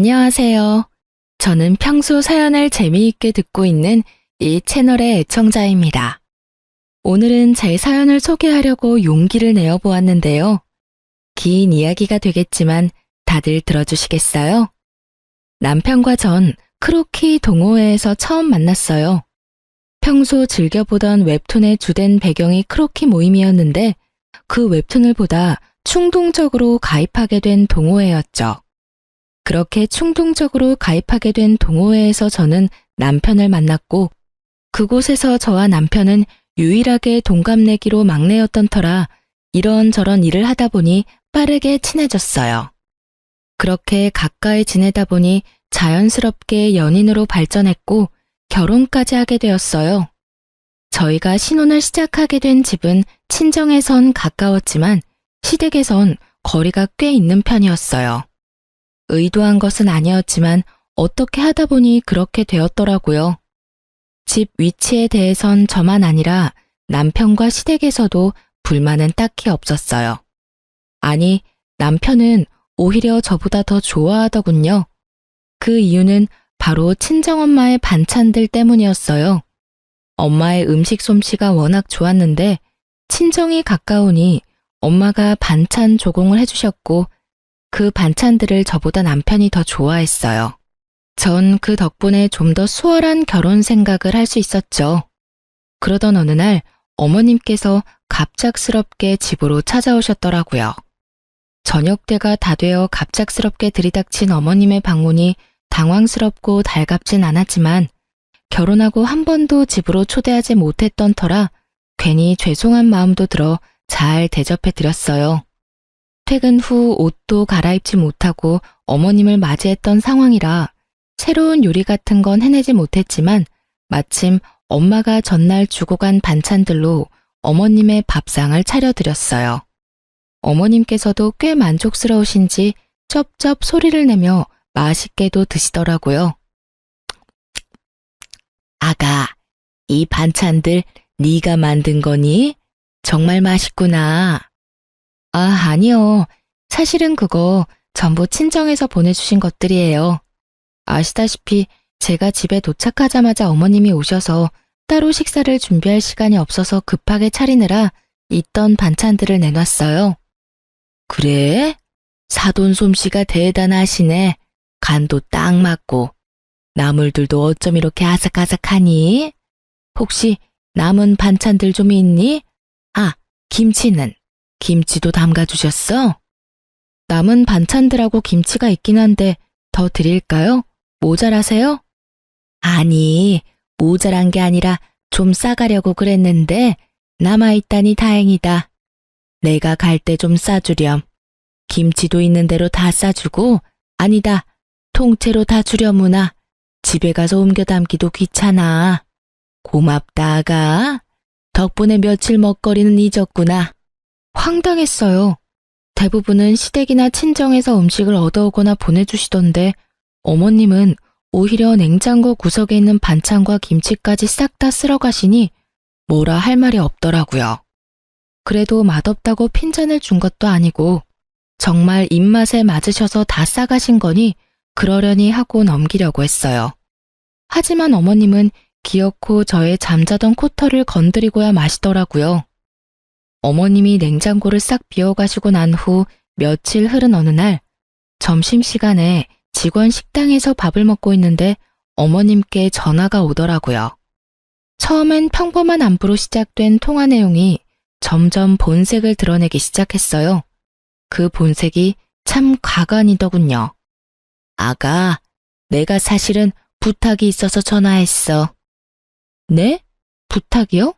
안녕하세요. 저는 평소 사연을 재미있게 듣고 있는 이 채널의 애청자입니다. 오늘은 제 사연을 소개하려고 용기를 내어 보았는데요. 긴 이야기가 되겠지만 다들 들어주시겠어요? 남편과 전 크로키 동호회에서 처음 만났어요. 평소 즐겨보던 웹툰의 주된 배경이 크로키 모임이었는데 그 웹툰을 보다 충동적으로 가입하게 된 동호회였죠. 그렇게 충동적으로 가입하게 된 동호회에서 저는 남편을 만났고 그곳에서 저와 남편은 유일하게 동갑내기로 막내였던 터라 이런저런 일을 하다 보니 빠르게 친해졌어요. 그렇게 가까이 지내다 보니 자연스럽게 연인으로 발전했고 결혼까지 하게 되었어요. 저희가 신혼을 시작하게 된 집은 친정에선 가까웠지만 시댁에선 거리가 꽤 있는 편이었어요. 의도한 것은 아니었지만 어떻게 하다 보니 그렇게 되었더라고요. 집 위치에 대해선 저만 아니라 남편과 시댁에서도 불만은 딱히 없었어요. 아니, 남편은 오히려 저보다 더 좋아하더군요. 그 이유는 바로 친정엄마의 반찬들 때문이었어요. 엄마의 음식 솜씨가 워낙 좋았는데 친정이 가까우니 엄마가 반찬 조공을 해주셨고 그 반찬들을 저보다 남편이 더 좋아했어요. 전 그 덕분에 좀 더 수월한 결혼 생각을 할 수 있었죠. 그러던 어느 날 어머님께서 갑작스럽게 집으로 찾아오셨더라고요. 저녁 때가 다 되어 갑작스럽게 들이닥친 어머님의 방문이 당황스럽고 달갑진 않았지만 결혼하고 한 번도 집으로 초대하지 못했던 터라 괜히 죄송한 마음도 들어 잘 대접해 드렸어요. 퇴근 후 옷도 갈아입지 못하고 어머님을 맞이했던 상황이라 새로운 요리 같은 건 해내지 못했지만 마침 엄마가 전날 주고 간 반찬들로 어머님의 밥상을 차려드렸어요. 어머님께서도 꽤 만족스러우신지 쩝쩝 소리를 내며 맛있게도 드시더라고요. 아가, 이 반찬들 네가 만든 거니? 정말 맛있구나. 아, 아니요. 사실은 그거 전부 친정에서 보내주신 것들이에요. 아시다시피 제가 집에 도착하자마자 어머님이 오셔서 따로 식사를 준비할 시간이 없어서 급하게 차리느라 있던 반찬들을 내놨어요. 그래? 사돈 솜씨가 대단하시네. 간도 딱 맞고. 나물들도 어쩜 이렇게 아삭아삭하니? 혹시 남은 반찬들 좀 있니? 아, 김치는? 김치도 담가주셨어? 남은 반찬들하고 김치가 있긴 한데 더 드릴까요? 모자라세요? 아니, 모자란 게 아니라 좀 싸가려고 그랬는데 남아있다니 다행이다. 내가 갈 때 좀 싸주렴. 김치도 있는 대로 다 싸주고 아니다, 통째로 다 주려무나. 집에 가서 옮겨 담기도 귀찮아. 고맙다, 아가. 덕분에 며칠 먹거리는 잊었구나. 황당했어요. 대부분은 시댁이나 친정에서 음식을 얻어오거나 보내주시던데 어머님은 오히려 냉장고 구석에 있는 반찬과 김치까지 싹 다 쓸어 가시니 뭐라 할 말이 없더라고요. 그래도 맛없다고 핀잔을 준 것도 아니고 정말 입맛에 맞으셔서 다 싸가신 거니 그러려니 하고 넘기려고 했어요. 하지만 어머님은 기어코 저의 잠자던 코털을 건드리고야 마시더라고요. 어머님이 냉장고를 싹 비워가시고 난 후 며칠 흐른 어느 날 점심시간에 직원 식당에서 밥을 먹고 있는데 어머님께 전화가 오더라고요. 처음엔 평범한 안부로 시작된 통화 내용이 점점 본색을 드러내기 시작했어요. 그 본색이 참 가관이더군요. 아가, 내가 사실은 부탁이 있어서 전화했어. 네? 부탁이요?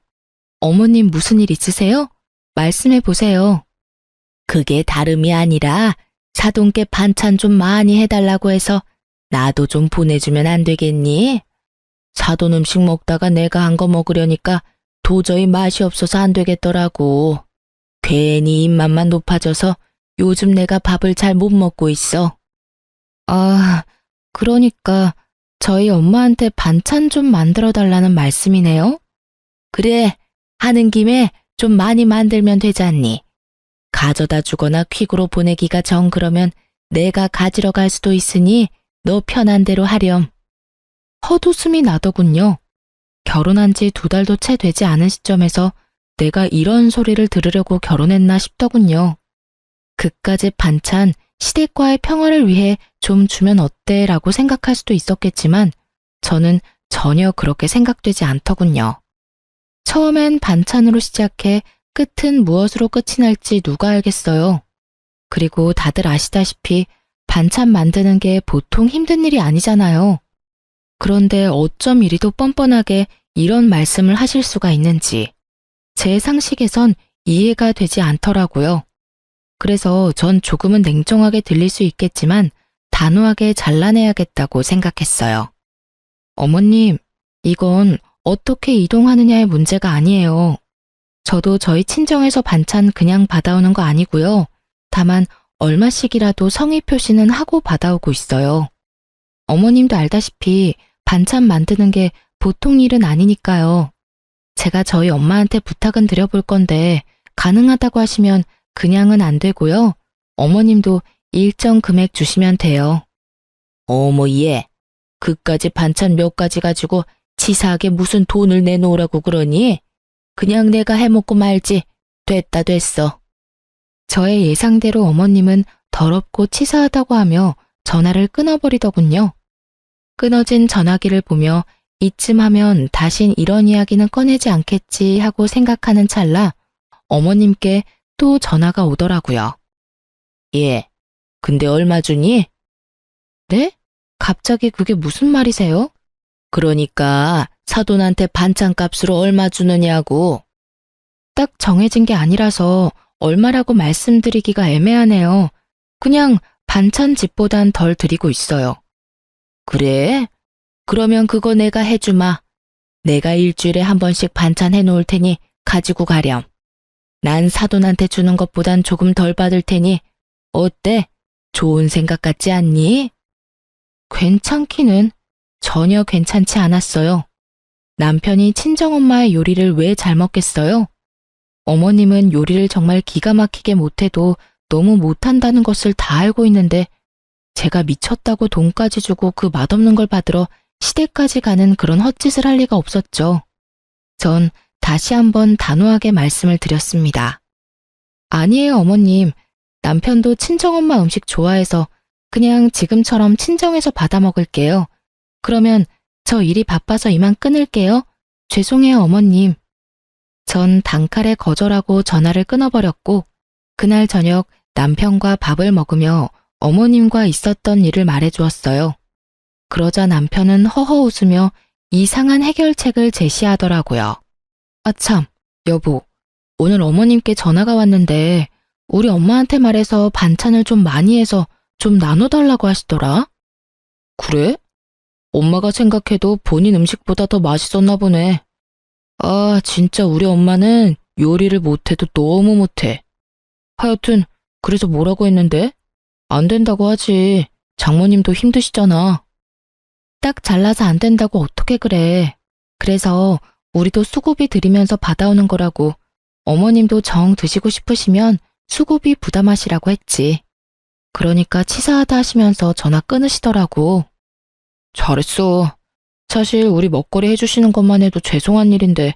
어머님 무슨 일 있으세요? 말씀해 보세요. 그게 다름이 아니라 사돈께 반찬 좀 많이 해달라고 해서 나도 좀 보내주면 안 되겠니? 사돈 음식 먹다가 내가 한 거 먹으려니까 도저히 맛이 없어서 안 되겠더라고. 괜히 입맛만 높아져서 요즘 내가 밥을 잘 못 먹고 있어. 아, 그러니까 저희 엄마한테 반찬 좀 만들어 달라는 말씀이네요? 그래, 하는 김에 좀 많이 만들면 되잖니. 가져다 주거나 퀵으로 보내기가 정 그러면 내가 가지러 갈 수도 있으니 너 편한 대로 하렴. 헛웃음이 나더군요. 결혼한 지 2달도 채 되지 않은 시점에서 내가 이런 소리를 들으려고 결혼했나 싶더군요. 그까짓 반찬, 시댁과의 평화를 위해 좀 주면 어때? 라고 생각할 수도 있었겠지만 저는 전혀 그렇게 생각되지 않더군요. 처음엔 반찬으로 시작해 끝은 무엇으로 끝이 날지 누가 알겠어요. 그리고 다들 아시다시피 반찬 만드는 게 보통 힘든 일이 아니잖아요. 그런데 어쩜 이리도 뻔뻔하게 이런 말씀을 하실 수가 있는지 제 상식에선 이해가 되지 않더라고요. 그래서 전 조금은 냉정하게 들릴 수 있겠지만 단호하게 잘라내야겠다고 생각했어요. 어머님, 이건 어떻게 이동하느냐의 문제가 아니에요. 저도 저희 친정에서 반찬 그냥 받아오는 거 아니고요. 다만 얼마씩이라도 성의 표시는 하고 받아오고 있어요. 어머님도 알다시피 반찬 만드는 게 보통 일은 아니니까요. 제가 저희 엄마한테 부탁은 드려볼 건데 가능하다고 하시면 그냥은 안 되고요. 어머님도 일정 금액 주시면 돼요. 어머 얘, 그까지 반찬 몇 가지 가지고 치사하게 무슨 돈을 내놓으라고 그러니? 그냥 내가 해먹고 말지. 됐다 됐어. 저의 예상대로 어머님은 더럽고 치사하다고 하며 전화를 끊어버리더군요. 끊어진 전화기를 보며 이쯤 하면 다신 이런 이야기는 꺼내지 않겠지 하고 생각하는 찰나 어머님께 또 전화가 오더라고요. 예, 근데 얼마 주니? 네? 갑자기 그게 무슨 말이세요? 그러니까 사돈한테 반찬값으로 얼마 주느냐고. 딱 정해진 게 아니라서 얼마라고 말씀드리기가 애매하네요. 그냥 반찬집보단 덜 드리고 있어요. 그래? 그러면 그거 내가 해주마. 내가 일주일에 한 번씩 반찬 해놓을 테니 가지고 가렴. 난 사돈한테 주는 것보단 조금 덜 받을 테니 어때? 좋은 생각 같지 않니? 괜찮기는 전혀 괜찮지 않았어요. 남편이 친정엄마의 요리를 왜 잘 먹겠어요? 어머님은 요리를 정말 기가 막히게 못해도 너무 못한다는 것을 다 알고 있는데 제가 미쳤다고 돈까지 주고 그 맛없는 걸 받으러 시댁까지 가는 그런 헛짓을 할 리가 없었죠. 전 다시 한번 단호하게 말씀을 드렸습니다. 아니에요, 어머님. 남편도 친정엄마 음식 좋아해서 그냥 지금처럼 친정에서 받아 먹을게요. 그러면 저 일이 바빠서 이만 끊을게요. 죄송해요, 어머님. 전 단칼에 거절하고 전화를 끊어버렸고 그날 저녁 남편과 밥을 먹으며 어머님과 있었던 일을 말해주었어요. 그러자 남편은 허허 웃으며 이상한 해결책을 제시하더라고요. 아참, 여보, 오늘 어머님께 전화가 왔는데 우리 엄마한테 말해서 반찬을 좀 많이 해서 좀 나눠달라고 하시더라. 그래? 엄마가 생각해도 본인 음식보다 더 맛있었나 보네. 아, 진짜 우리 엄마는 요리를 못해도 너무 못해. 하여튼 그래서 뭐라고 했는데? 안 된다고 하지. 장모님도 힘드시잖아. 딱 잘라서 안 된다고 어떻게 그래. 그래서 우리도 수고비 드리면서 받아오는 거라고. 어머님도 정 드시고 싶으시면 수고비 부담하시라고 했지. 그러니까 치사하다 하시면서 전화 끊으시더라고. 잘했어. 사실 우리 먹거리 해주시는 것만 해도 죄송한 일인데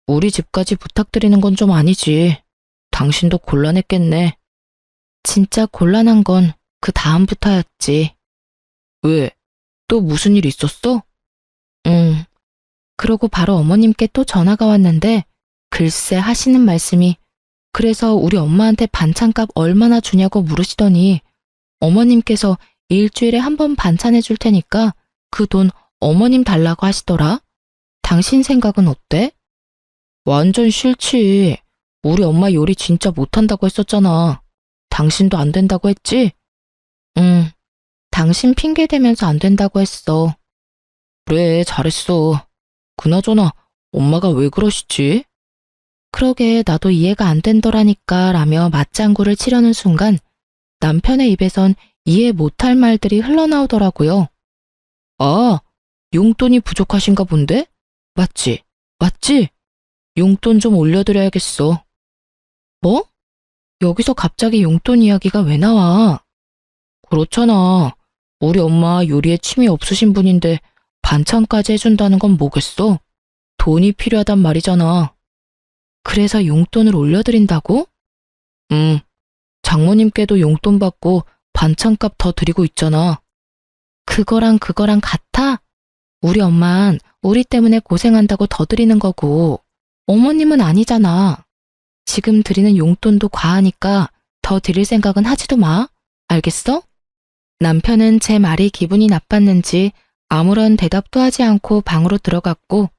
우리 집까지 부탁드리는 건 좀 아니지. 당신도 곤란했겠네. 진짜 곤란한 건 그 다음부터였지. 왜? 또 무슨 일 있었어? 그러고 바로 어머님께 또 전화가 왔는데 글쎄 하시는 말씀이 그래서 우리 엄마한테 반찬값 얼마나 주냐고 물으시더니 어머님께서 일주일에 한 번 반찬해 줄 테니까 그 돈 어머님 달라고 하시더라. 당신 생각은 어때? 완전 싫지. 우리 엄마 요리 진짜 못한다고 했었잖아. 당신도 안 된다고 했지? 응, 당신 핑계 대면서 안 된다고 했어. 그래, 잘했어. 그나저나 엄마가 왜 그러시지? 그러게 나도 이해가 안 된더라니까 라며 맞장구를 치려는 순간 남편의 입에선 이해 못할 말들이 흘러나오더라고요. 아, 용돈이 부족하신가 본데? 맞지? 맞지? 용돈 좀 올려드려야겠어. 뭐? 여기서 갑자기 용돈 이야기가 왜 나와? 그렇잖아. 우리 엄마 요리에 취미 없으신 분인데 반찬까지 해준다는 건 뭐겠어? 돈이 필요하단 말이잖아. 그래서 용돈을 올려드린다고? 응, 장모님께도 용돈 받고 반찬값 더 드리고 있잖아. 그거랑 같아? 우리 엄만 우리 때문에 고생한다고 더 드리는 거고, 어머님은 아니잖아. 지금 드리는 용돈도 과하니까 더 드릴 생각은 하지도 마. 알겠어? 남편은 제 말이 기분이 나빴는지 아무런 대답도 하지 않고 방으로 들어갔고,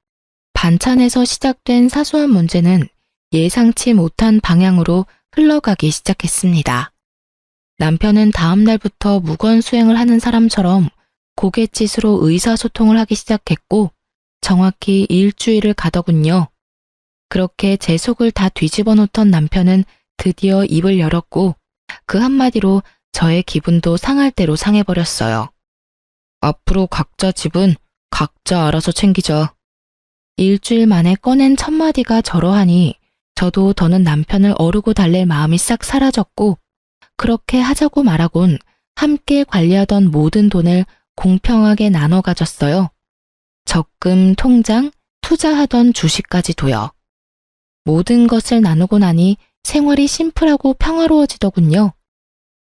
반찬에서 시작된 사소한 문제는 예상치 못한 방향으로 흘러가기 시작했습니다. 남편은 다음 날부터 무건수행을 하는 사람처럼 고갯짓으로 의사소통을 하기 시작했고, 정확히 일주일을 가더군요. 그렇게 제 속을 다 뒤집어 놓던 남편은 드디어 입을 열었고, 그 한마디로 저의 기분도 상할 대로 상해버렸어요. 앞으로 각자 집은 각자 알아서 챙기자. 일주일 만에 꺼낸 첫마디가 저러하니 저도 더는 남편을 어르고 달랠 마음이 싹 사라졌고, 그렇게 하자고 말하곤 함께 관리하던 모든 돈을 공평하게 나눠 가졌어요. 적금, 통장, 투자하던 주식까지도요. 모든 것을 나누고 나니 생활이 심플하고 평화로워지더군요.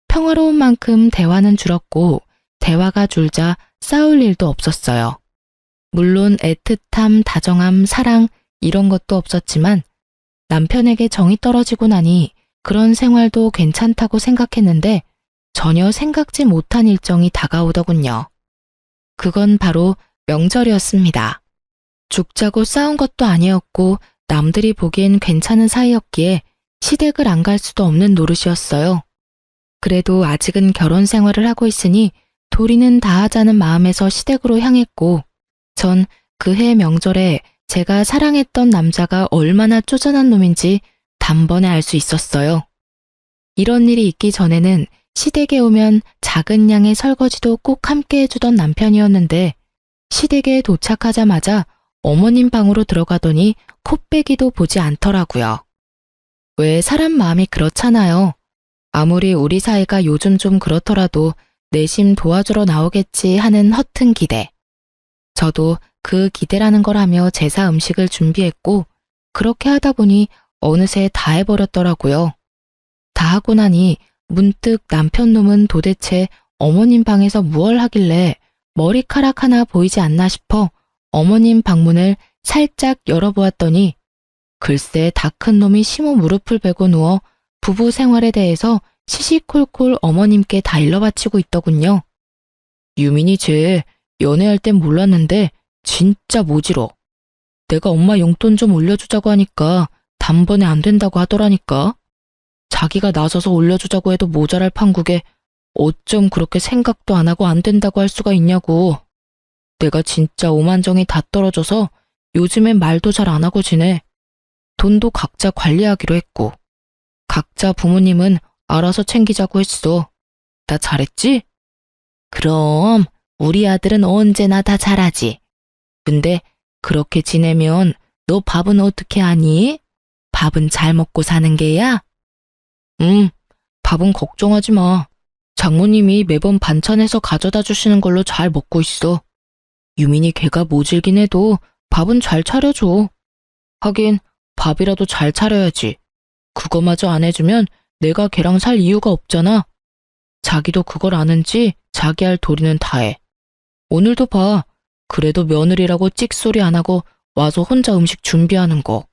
평화로운 만큼 대화는 줄었고, 대화가 줄자 싸울 일도 없었어요. 물론 애틋함, 다정함, 사랑 이런 것도 없었지만 남편에게 정이 떨어지고 나니 그런 생활도 괜찮다고 생각했는데 전혀 생각지 못한 일정이 다가오더군요. 그건 바로 명절이었습니다. 죽자고 싸운 것도 아니었고 남들이 보기엔 괜찮은 사이였기에 시댁을 안 갈 수도 없는 노릇이었어요. 그래도 아직은 결혼 생활을 하고 있으니 도리는 다하자는 마음에서 시댁으로 향했고, 전 그해 명절에 제가 사랑했던 남자가 얼마나 쪼잔한 놈인지 단번에 알 수 있었어요. 이런 일이 있기 전에는 시댁에 오면 작은 양의 설거지도 꼭 함께 해주던 남편이었는데, 시댁에 도착하자마자 어머님 방으로 들어가더니 콧배기도 보지 않더라고요. 왜 사람 마음이 그렇잖아요. 아무리 우리 사이가 요즘 좀 그렇더라도 내심 도와주러 나오겠지 하는 허튼 기대. 저도 그 기대라는 걸 하며 제사 음식을 준비했고, 그렇게 하다 보니 어느새 다 해버렸더라고요. 다 하고 나니 문득 남편 놈은 도대체 어머님 방에서 무얼 하길래 머리카락 하나 보이지 않나 싶어 어머님 방문을 살짝 열어보았더니, 글쎄 다 큰 놈이 심호 무릎을 베고 누워 부부 생활에 대해서 시시콜콜 어머님께 다 일러바치고 있더군요. 유민이 쟤 연애할 땐 몰랐는데 진짜 모질어. 내가 엄마 용돈 좀 올려주자고 하니까 단번에 안 된다고 하더라니까. 자기가 나서서 올려주자고 해도 모자랄 판국에 어쩜 그렇게 생각도 안 하고 안 된다고 할 수가 있냐고. 내가 진짜 오만정이 다 떨어져서 요즘엔 말도 잘 안 하고 지내. 돈도 각자 관리하기로 했고, 각자 부모님은 알아서 챙기자고 했어. 나 잘했지? 그럼 우리 아들은 언제나 다 잘하지. 근데 그렇게 지내면 너 밥은 어떻게 하니? 밥은 잘 먹고 사는 게야? 밥은 걱정하지 마. 장모님이 매번 반찬해서 가져다 주시는 걸로 잘 먹고 있어. 유민이 걔가 모질긴 해도 밥은 잘 차려줘. 하긴 밥이라도 잘 차려야지. 그거마저 안 해주면 내가 걔랑 살 이유가 없잖아. 자기도 그걸 아는지 자기 할 도리는 다 해. 오늘도 봐. 그래도 며느리라고 찍소리 안 하고 와서 혼자 음식 준비하는 거.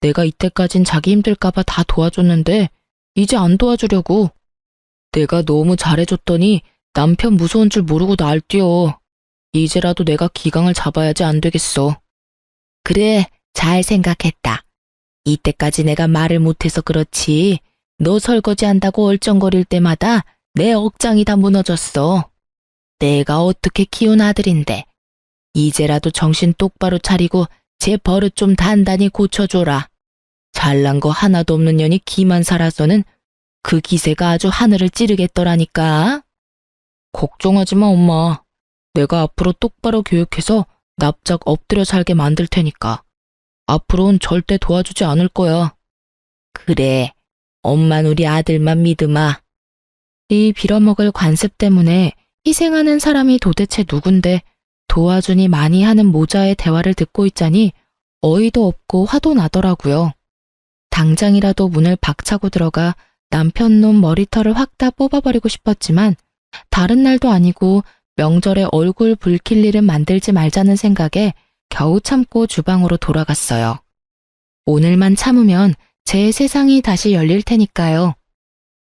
내가 이때까진 자기 힘들까봐 다 도와줬는데 이제 안 도와주려고. 내가 너무 잘해줬더니 남편 무서운 줄 모르고 날 뛰어. 이제라도 내가 기강을 잡아야지 안 되겠어. 그래, 잘 생각했다. 이때까지 내가 말을 못해서 그렇지. 너 설거지 한다고 얼쩡거릴 때마다 내 억장이 다 무너졌어. 내가 어떻게 키운 아들인데. 이제라도 정신 똑바로 차리고 제 버릇 좀 단단히 고쳐줘라. 잘난 거 하나도 없는 년이 기만 살아서는 그 기세가 아주 하늘을 찌르겠더라니까. 걱정하지 마, 엄마. 내가 앞으로 똑바로 교육해서 납작 엎드려 살게 만들 테니까. 앞으로는 절대 도와주지 않을 거야. 그래, 엄만 우리 아들만 믿으마. 이 빌어먹을 관습 때문에 희생하는 사람이 도대체 누군데 도와주니 많이 하는 모자의 대화를 듣고 있자니 어이도 없고 화도 나더라고요. 당장이라도 문을 박차고 들어가 남편놈 머리털을 확 다 뽑아버리고 싶었지만 다른 날도 아니고 명절에 얼굴 붉힐 일은 만들지 말자는 생각에 겨우 참고 주방으로 돌아갔어요. 오늘만 참으면 제 세상이 다시 열릴 테니까요.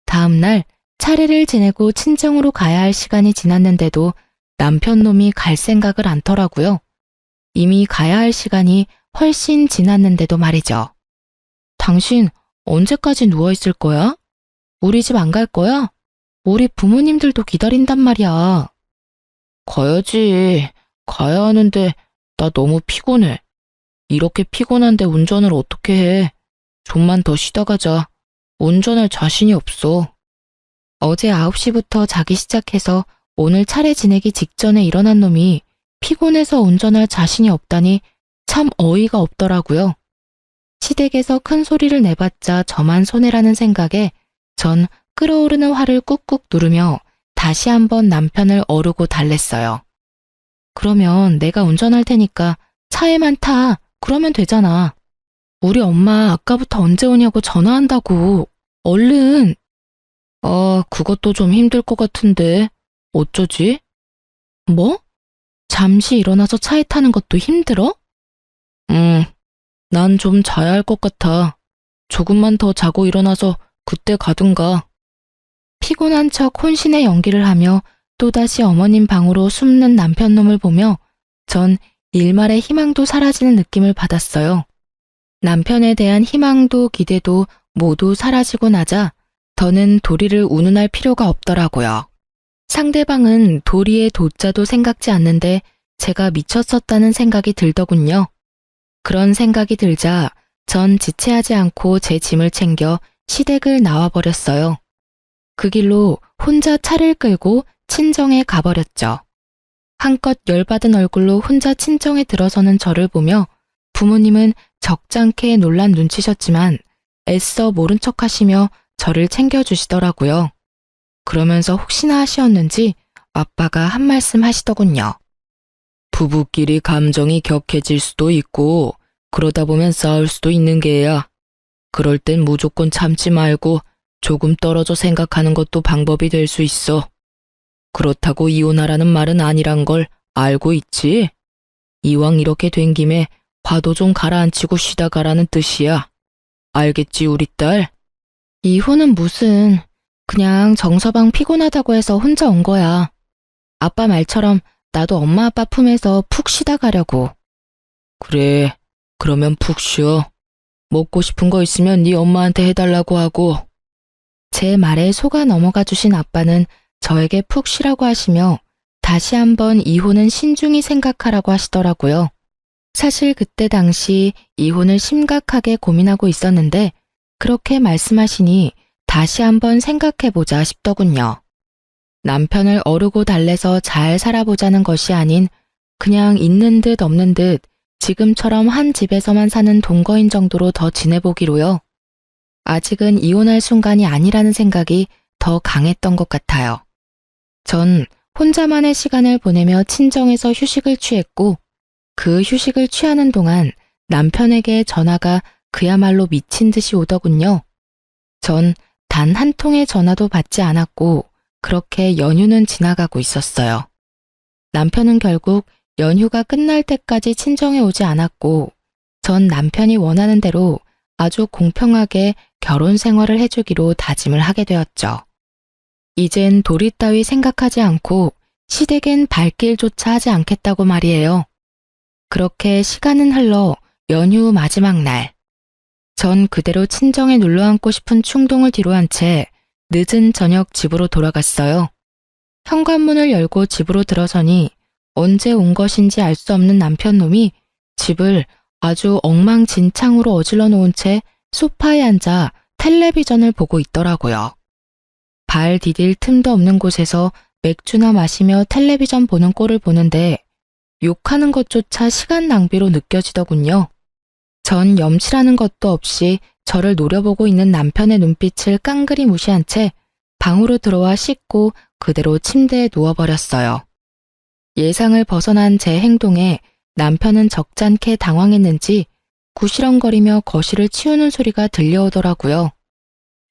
다음 날 차례를 지내고 친정으로 가야 할 시간이 지났는데도 남편놈이 갈 생각을 않더라고요. 이미 가야 할 시간이 훨씬 지났는데도 말이죠. 당신 언제까지 누워있을 거야? 우리 집 안 갈 거야? 우리 부모님들도 기다린단 말이야. 가야지. 가야 하는데 나 너무 피곤해. 이렇게 피곤한데 운전을 어떻게 해? 좀만 더 쉬다 가자. 운전할 자신이 없어. 어제 9시부터 자기 시작해서 오늘 차례 지내기 직전에 일어난 놈이 피곤해서 운전할 자신이 없다니 참 어이가 없더라고요. 시댁에서 큰 소리를 내봤자 저만 손해라는 생각에 전 끓어오르는 화를 꾹꾹 누르며 다시 한번 남편을 어르고 달랬어요. 그러면 내가 운전할 테니까 차에만 타. 그러면 되잖아. 우리 엄마 아까부터 언제 오냐고 전화한다고. 얼른. 그것도 좀 힘들 것 같은데. 어쩌지? 뭐? 잠시 일어나서 차에 타는 것도 힘들어? 난 좀 자야 할 것 같아. 조금만 더 자고 일어나서 그때 가든가. 피곤한 척 혼신의 연기를 하며 또다시 어머님 방으로 숨는 남편놈을 보며 전 일말의 희망도 사라지는 느낌을 받았어요. 남편에 대한 희망도 기대도 모두 사라지고 나자 더는 도리를 운운할 필요가 없더라고요. 상대방은 도리의 도자도 생각지 않는데 제가 미쳤었다는 생각이 들더군요. 그런 생각이 들자 전 지체하지 않고 제 짐을 챙겨 시댁을 나와버렸어요. 그 길로 혼자 차를 끌고 친정에 가버렸죠. 한껏 열받은 얼굴로 혼자 친정에 들어서는 저를 보며 부모님은 적잖게 놀란 눈치셨지만 애써 모른 척 하시며 저를 챙겨주시더라고요. 그러면서 혹시나 하시었는지 아빠가 한 말씀 하시더군요. 부부끼리 감정이 격해질 수도 있고 그러다 보면 싸울 수도 있는 게야. 그럴 땐 무조건 참지 말고 조금 떨어져 생각하는 것도 방법이 될 수 있어. 그렇다고 이혼하라는 말은 아니란 걸 알고 있지? 이왕 이렇게 된 김에 화도 좀 가라앉히고 쉬다 가라는 뜻이야. 알겠지, 우리 딸? 이혼은 무슨, 그냥 정서방 피곤하다고 해서 혼자 온 거야. 아빠 말처럼 나도 엄마 아빠 품에서 푹 쉬다 가려고. 그래, 그러면 푹 쉬어. 먹고 싶은 거 있으면 네 엄마한테 해달라고 하고. 제 말에 속아 넘어가 주신 아빠는 저에게 푹 쉬라고 하시며 다시 한번 이혼은 신중히 생각하라고 하시더라고요. 사실 그때 당시 이혼을 심각하게 고민하고 있었는데 그렇게 말씀하시니 다시 한번 생각해보자 싶더군요. 남편을 어르고 달래서 잘 살아보자는 것이 아닌 그냥 있는 듯 없는 듯 지금처럼 한 집에서만 사는 동거인 정도로 더 지내보기로요. 아직은 이혼할 순간이 아니라는 생각이 더 강했던 것 같아요. 전 혼자만의 시간을 보내며 친정에서 휴식을 취했고 그 휴식을 취하는 동안 남편에게 전화가 그야말로 미친 듯이 오더군요. 전 단 한 통의 전화도 받지 않았고 그렇게 연휴는 지나가고 있었어요. 남편은 결국 연휴가 끝날 때까지 친정에 오지 않았고 전 남편이 원하는 대로 아주 공평하게 결혼 생활을 해주기로 다짐을 하게 되었죠. 이젠 도리 따위 생각하지 않고 시댁엔 발길조차 하지 않겠다고 말이에요. 그렇게 시간은 흘러 연휴 마지막 날. 전 그대로 친정에 눌러앉고 싶은 충동을 뒤로한 채 늦은 저녁 집으로 돌아갔어요. 현관문을 열고 집으로 들어서니 언제 온 것인지 알 수 없는 남편놈이 집을 아주 엉망진창으로 어질러 놓은 채 소파에 앉아 텔레비전을 보고 있더라고요. 발 디딜 틈도 없는 곳에서 맥주나 마시며 텔레비전 보는 꼴을 보는데 욕하는 것조차 시간 낭비로 느껴지더군요. 전 염치라는 것도 없이 저를 노려보고 있는 남편의 눈빛을 깡그리 무시한 채 방으로 들어와 씻고 그대로 침대에 누워버렸어요. 예상을 벗어난 제 행동에 남편은 적잖게 당황했는지 구시렁거리며 거실을 치우는 소리가 들려오더라고요.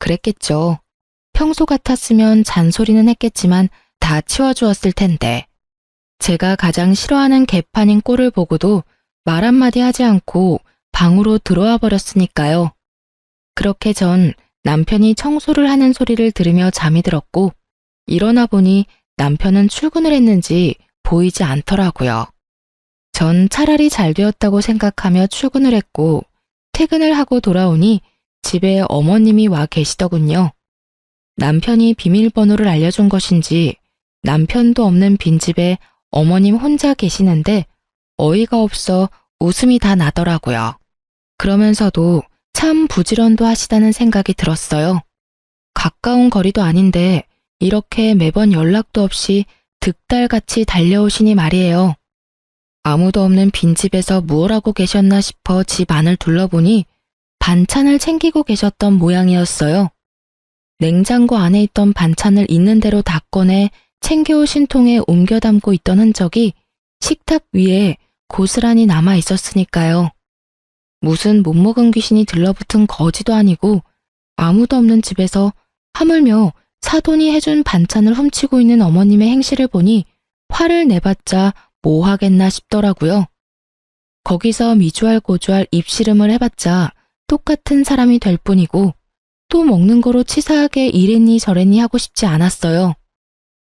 그랬겠죠. 평소 같았으면 잔소리는 했겠지만 다 치워주었을 텐데. 제가 가장 싫어하는 개판인 꼴을 보고도 말 한마디 하지 않고 방으로 들어와 버렸으니까요. 그렇게 전 남편이 청소를 하는 소리를 들으며 잠이 들었고 일어나 보니 남편은 출근을 했는지 보이지 않더라고요. 전 차라리 잘 되었다고 생각하며 출근을 했고 퇴근을 하고 돌아오니 집에 어머님이 와 계시더군요. 남편이 비밀번호를 알려준 것인지 남편도 없는 빈집에 어머님 혼자 계시는데 어이가 없어 웃음이 다 나더라고요. 그러면서도 참 부지런도 하시다는 생각이 들었어요. 가까운 거리도 아닌데 이렇게 매번 연락도 없이 득달같이 달려오시니 말이에요. 아무도 없는 빈집에서 무얼 하고 계셨나 싶어 집 안을 둘러보니 반찬을 챙기고 계셨던 모양이었어요. 냉장고 안에 있던 반찬을 있는 대로 다 꺼내 챙겨오신 통에 옮겨 담고 있던 흔적이 식탁 위에 고스란히 남아 있었으니까요. 무슨 못 먹은 귀신이 들러붙은 거지도 아니고 아무도 없는 집에서 하물며 사돈이 해준 반찬을 훔치고 있는 어머님의 행실을 보니 화를 내봤자 뭐 하겠나 싶더라고요. 거기서 미주알고주알 입씨름을 해봤자 똑같은 사람이 될 뿐이고 또 먹는 거로 치사하게 이랬니 저랬니 하고 싶지 않았어요.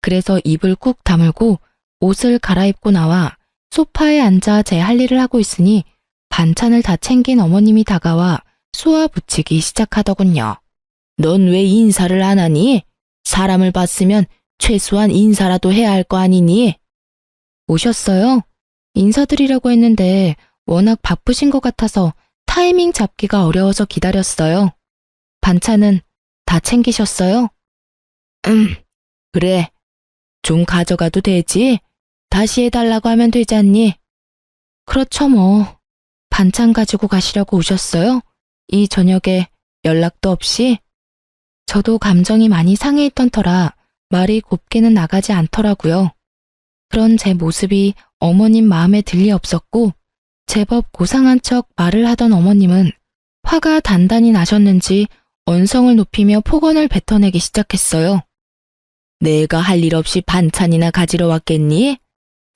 그래서 입을 꾹 다물고 옷을 갈아입고 나와 소파에 앉아 제 할 일을 하고 있으니 반찬을 다 챙긴 어머님이 다가와 쏘아붙이기 시작하더군요. 넌 왜 인사를 안 하니? 사람을 봤으면 최소한 인사라도 해야 할 거 아니니? 오셨어요? 인사드리려고 했는데 워낙 바쁘신 것 같아서 타이밍 잡기가 어려워서 기다렸어요. 반찬은 다 챙기셨어요? 그래. 좀 가져가도 되지? 다시 해달라고 하면 되지 않니? 그렇죠 뭐. 반찬 가지고 가시려고 오셨어요? 이 저녁에 연락도 없이? 저도 감정이 많이 상해 있던 터라 말이 곱게는 나가지 않더라고요. 그런 제 모습이 어머님 마음에 들리 없었고 제법 고상한 척 말을 하던 어머님은 화가 단단히 나셨는지 언성을 높이며 폭언을 뱉어내기 시작했어요. 내가 할 일 없이 반찬이나 가지러 왔겠니?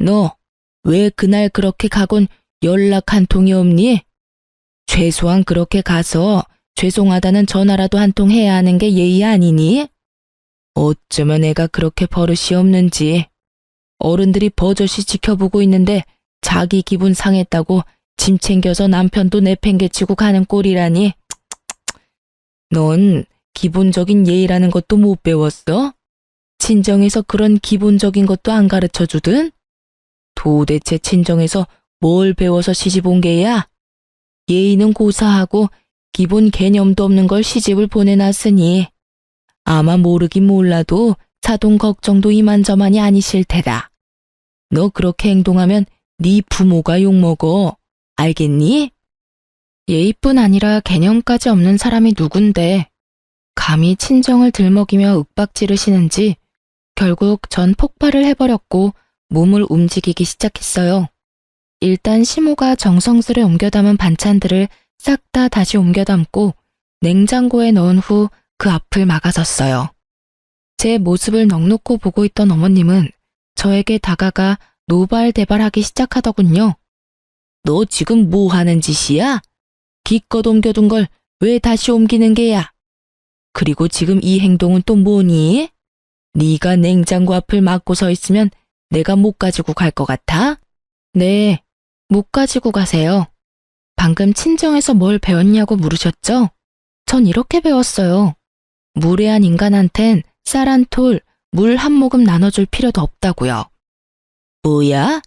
너 왜 그날 그렇게 가곤 연락 한 통이 없니? 최소한 그렇게 가서 죄송하다는 전화라도 한 통 해야 하는 게 예의 아니니? 어쩌면 애가 그렇게 버릇이 없는지. 어른들이 버젓이 지켜보고 있는데 자기 기분 상했다고 짐 챙겨서 남편도 내팽개치고 가는 꼴이라니. 넌 기본적인 예의라는 것도 못 배웠어? 친정에서 그런 기본적인 것도 안 가르쳐주든? 도대체 친정에서 뭘 배워서 시집 온 게야? 예의는 고사하고 기본 개념도 없는 걸 시집을 보내놨으니 아마 모르긴 몰라도 사돈 걱정도 이만저만이 아니실 테다. 너 그렇게 행동하면 네 부모가 욕먹어. 알겠니? 예의뿐 아니라 개념까지 없는 사람이 누군데 감히 친정을 들먹이며 윽박지르시는지 결국 전 폭발을 해버렸고 몸을 움직이기 시작했어요. 일단 시모가 정성스레 옮겨 담은 반찬들을 싹 다 다시 옮겨 담고 냉장고에 넣은 후 그 앞을 막아섰어요. 제 모습을 넋놓고 보고 있던 어머님은 저에게 다가가 노발대발하기 시작하더군요. 너 지금 뭐 하는 짓이야? 기껏 옮겨둔 걸 왜 다시 옮기는 게야? 그리고 지금 이 행동은 또 뭐니? 네가 냉장고 앞을 막고 서 있으면 내가 못 가지고 갈 것 같아? 네, 못 가지고 가세요. 방금 친정에서 뭘 배웠냐고 물으셨죠? 전 이렇게 배웠어요. 무례한 인간한텐 쌀 한 톨, 물 한 모금 나눠줄 필요도 없다고요. 뭐야?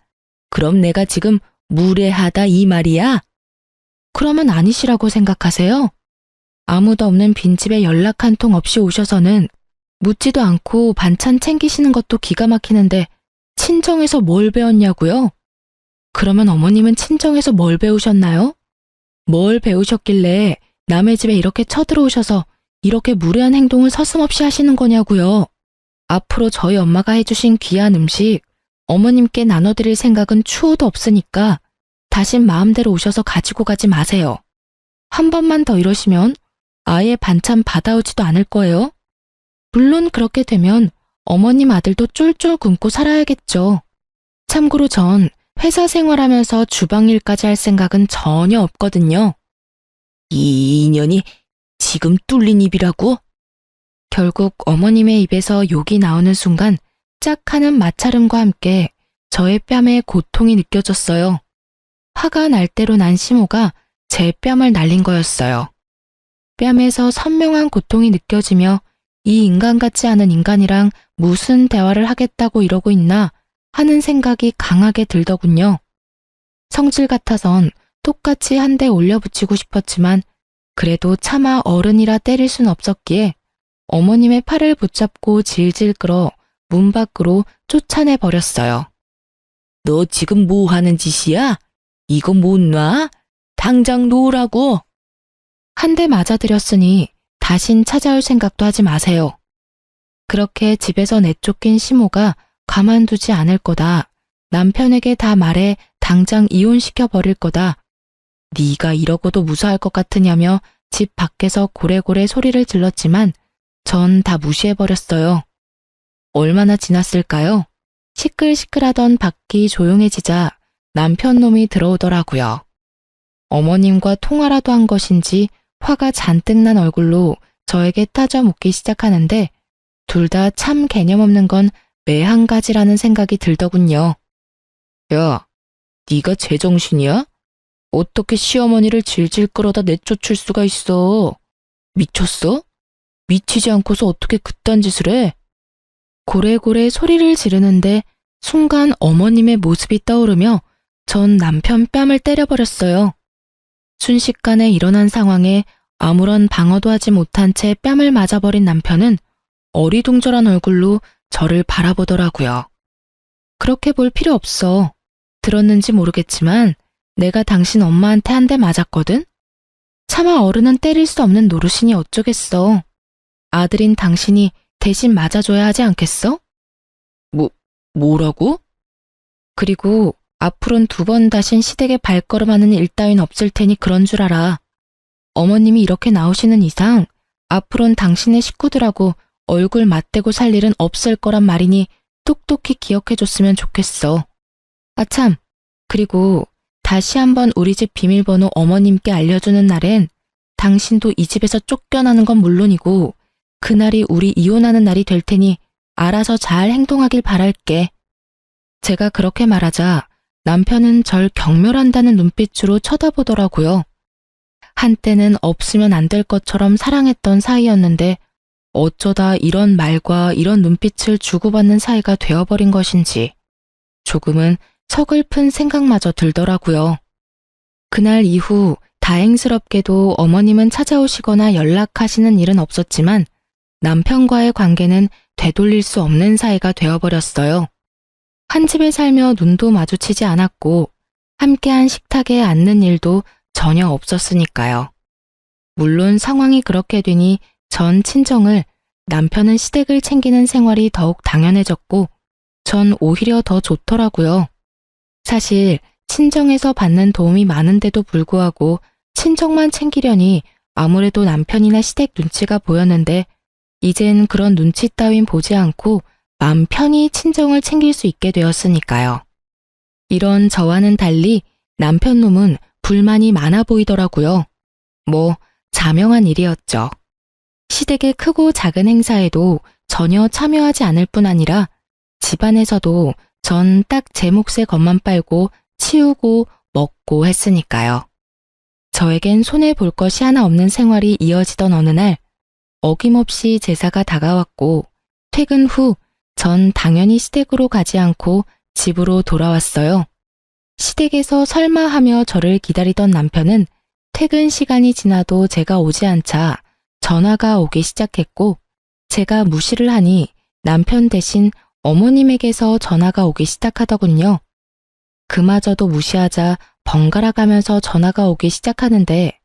그럼 내가 지금 무례하다 이 말이야? 그러면 아니시라고 생각하세요? 아무도 없는 빈집에 연락 한 통 없이 오셔서는 묻지도 않고 반찬 챙기시는 것도 기가 막히는데 친정에서 뭘 배웠냐고요? 그러면 어머님은 친정에서 뭘 배우셨나요? 뭘 배우셨길래 남의 집에 이렇게 쳐들어오셔서 이렇게 무례한 행동을 서슴없이 하시는 거냐고요? 앞으로 저희 엄마가 해주신 귀한 음식 어머님께 나눠드릴 생각은 추호도 없으니까 다신 마음대로 오셔서 가지고 가지 마세요. 한 번만 더 이러시면 아예 반찬 받아오지도 않을 거예요. 물론 그렇게 되면 어머님 아들도 쫄쫄 굶고 살아야겠죠. 참고로 전 회사 생활하면서 주방 일까지 할 생각은 전혀 없거든요. 이 인연이 지금 뚫린 입이라고? 결국 어머님의 입에서 욕이 나오는 순간 짝 하는 마찰음과 함께 저의 뺨에 고통이 느껴졌어요. 화가 날 대로 난 심호가 제 뺨을 날린 거였어요. 뺨에서 선명한 고통이 느껴지며 이 인간 같지 않은 인간이랑 무슨 대화를 하겠다고 이러고 있나 하는 생각이 강하게 들더군요. 성질 같아선 똑같이 한 대 올려붙이고 싶었지만 그래도 차마 어른이라 때릴 순 없었기에 어머님의 팔을 붙잡고 질질 끌어 문 밖으로 쫓아내 버렸어요. 너 지금 뭐 하는 짓이야? 이거 못 놔? 당장 놓으라고. 한 대 맞아들였으니 다신 찾아올 생각도 하지 마세요. 그렇게 집에서 내쫓긴 심호가 가만두지 않을 거다. 남편에게 다 말해 당장 이혼시켜 버릴 거다. 네가 이러고도 무사할 것 같으냐며 집 밖에서 고래고래 소리를 질렀지만 전 다 무시해버렸어요. 얼마나 지났을까요? 시끌시끌하던 밖이 조용해지자 남편 놈이 들어오더라고요. 어머님과 통화라도 한 것인지 화가 잔뜩 난 얼굴로 저에게 따져 묻기 시작하는데 둘 다 참 개념 없는 건 매 한 가지라는 생각이 들더군요. 야, 네가 제정신이야? 어떻게 시어머니를 질질 끌어다 내쫓을 수가 있어? 미쳤어? 미치지 않고서 어떻게 그딴 짓을 해? 고래고래 소리를 지르는데 순간 어머님의 모습이 떠오르며 전 남편 뺨을 때려버렸어요. 순식간에 일어난 상황에 아무런 방어도 하지 못한 채 뺨을 맞아버린 남편은 어리둥절한 얼굴로 저를 바라보더라고요. 그렇게 볼 필요 없어. 들었는지 모르겠지만 내가 당신 엄마한테 한 대 맞았거든? 차마 어른은 때릴 수 없는 노릇이니 어쩌겠어. 아들인 당신이 대신 맞아줘야 하지 않겠어? 뭐라고? 그리고 앞으론 2번 다신 시댁에 발걸음하는 일 따윈 없을 테니 그런 줄 알아. 어머님이 이렇게 나오시는 이상 앞으론 당신의 식구들하고 얼굴 맞대고 살 일은 없을 거란 말이니 똑똑히 기억해줬으면 좋겠어. 아참, 그리고 다시 한번 우리 집 비밀번호 어머님께 알려주는 날엔 당신도 이 집에서 쫓겨나는 건 물론이고 그날이 우리 이혼하는 날이 될 테니 알아서 잘 행동하길 바랄게. 제가 그렇게 말하자 남편은 절 경멸한다는 눈빛으로 쳐다보더라고요. 한때는 없으면 안 될 것처럼 사랑했던 사이였는데 어쩌다 이런 말과 이런 눈빛을 주고받는 사이가 되어버린 것인지 조금은 서글픈 생각마저 들더라고요. 그날 이후 다행스럽게도 어머님은 찾아오시거나 연락하시는 일은 없었지만 남편과의 관계는 되돌릴 수 없는 사이가 되어버렸어요. 한 집에 살며 눈도 마주치지 않았고 함께한 식탁에 앉는 일도 전혀 없었으니까요. 물론 상황이 그렇게 되니 전 친정을, 남편은 시댁을 챙기는 생활이 더욱 당연해졌고 전 오히려 더 좋더라고요. 사실 친정에서 받는 도움이 많은데도 불구하고 친정만 챙기려니 아무래도 남편이나 시댁 눈치가 보였는데 이젠 그런 눈치 따윈 보지 않고 맘 편히 친정을 챙길 수 있게 되었으니까요. 이런 저와는 달리 남편 놈은 불만이 많아 보이더라고요. 자명한 일이었죠. 시댁의 크고 작은 행사에도 전혀 참여하지 않을 뿐 아니라 집안에서도 전 딱 제 몫의 것만 빨고 치우고 먹고 했으니까요. 저에겐 손해볼 것이 하나 없는 생활이 이어지던 어느 날 어김없이 제사가 다가왔고 퇴근 후 전 당연히 시댁으로 가지 않고 집으로 돌아왔어요. 시댁에서 설마 하며 저를 기다리던 남편은 퇴근 시간이 지나도 제가 오지 않자 전화가 오기 시작했고 제가 무시를 하니 남편 대신 어머님에게서 전화가 오기 시작하더군요. 그마저도 무시하자 번갈아 가면서 전화가 오기 시작하는데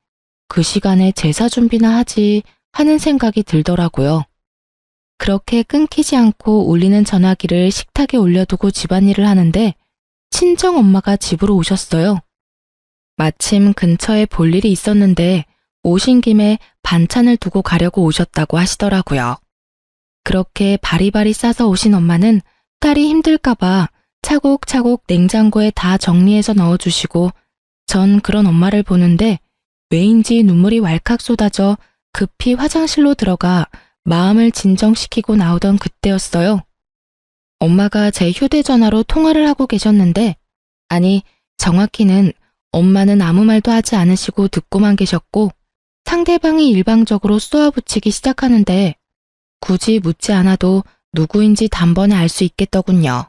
그 시간에 제사 준비나 하지 하는 생각이 들더라고요. 그렇게 끊기지 않고 울리는 전화기를 식탁에 올려두고 집안일을 하는데 친정 엄마가 집으로 오셨어요. 마침 근처에 볼 일이 있었는데 오신 김에 반찬을 두고 가려고 오셨다고 하시더라고요. 그렇게 바리바리 싸서 오신 엄마는 딸이 힘들까봐 차곡차곡 냉장고에 다 정리해서 넣어주시고 전 그런 엄마를 보는데 왜인지 눈물이 왈칵 쏟아져 급히 화장실로 들어가 마음을 진정시키고 나오던 그때였어요. 엄마가 제 휴대전화로 통화를 하고 계셨는데, 아니, 정확히는 엄마는 아무 말도 하지 않으시고 듣고만 계셨고 상대방이 일방적으로 쏘아붙이기 시작하는데 굳이 묻지 않아도 누구인지 단번에 알 수 있겠더군요.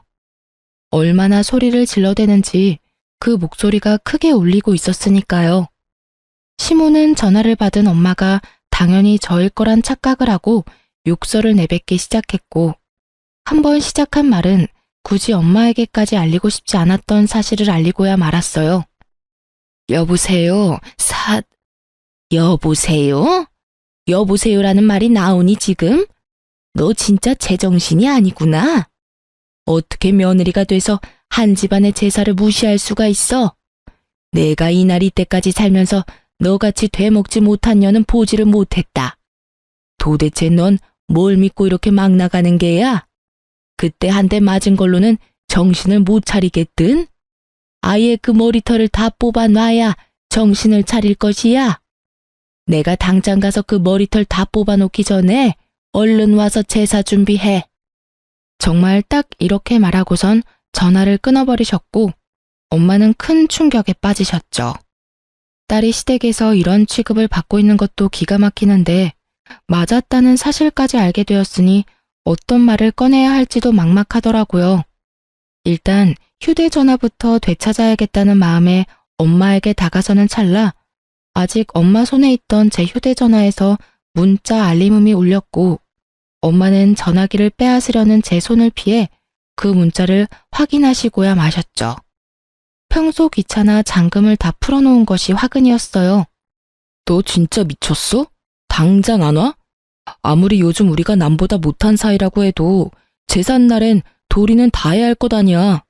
얼마나 소리를 질러대는지 그 목소리가 크게 울리고 있었으니까요. 시모는 전화를 받은 엄마가 당연히 저일 거란 착각을 하고 욕설을 내뱉기 시작했고 한번 시작한 말은 굳이 엄마에게까지 알리고 싶지 않았던 사실을 알리고야 말았어요. 여보세요? 여보세요? 여보세요라는 말이 나오니 지금? 너 진짜 제정신이 아니구나. 어떻게 며느리가 돼서 한 집안의 제사를 무시할 수가 있어? 내가 이날 이때까지 살면서 너같이 되먹지 못한 년은 보지를 못했다. 도대체 넌 뭘 믿고 이렇게 막 나가는 게야? 그때 한 대 맞은 걸로는 정신을 못 차리겠든? 아예 그 머리털을 다 뽑아놔야 정신을 차릴 것이야. 내가 당장 가서 그 머리털 다 뽑아놓기 전에 얼른 와서 제사 준비해. 정말 딱 이렇게 말하고선 전화를 끊어버리셨고 엄마는 큰 충격에 빠지셨죠. 딸이 시댁에서 이런 취급을 받고 있는 것도 기가 막히는데 맞았다는 사실까지 알게 되었으니 어떤 말을 꺼내야 할지도 막막하더라고요. 일단 휴대전화부터 되찾아야겠다는 마음에 엄마에게 다가서는 찰나 아직 엄마 손에 있던 제 휴대전화에서 문자 알림음이 울렸고 엄마는 전화기를 빼앗으려는 제 손을 피해 그 문자를 확인하시고야 마셨죠. 평소 귀찮아 잔금을 다 풀어놓은 것이 화근이었어요. 너 진짜 미쳤어? 당장 안 와? 아무리 요즘 우리가 남보다 못한 사이라고 해도 제삿날엔 도리는 다 해야 할 것 아니야.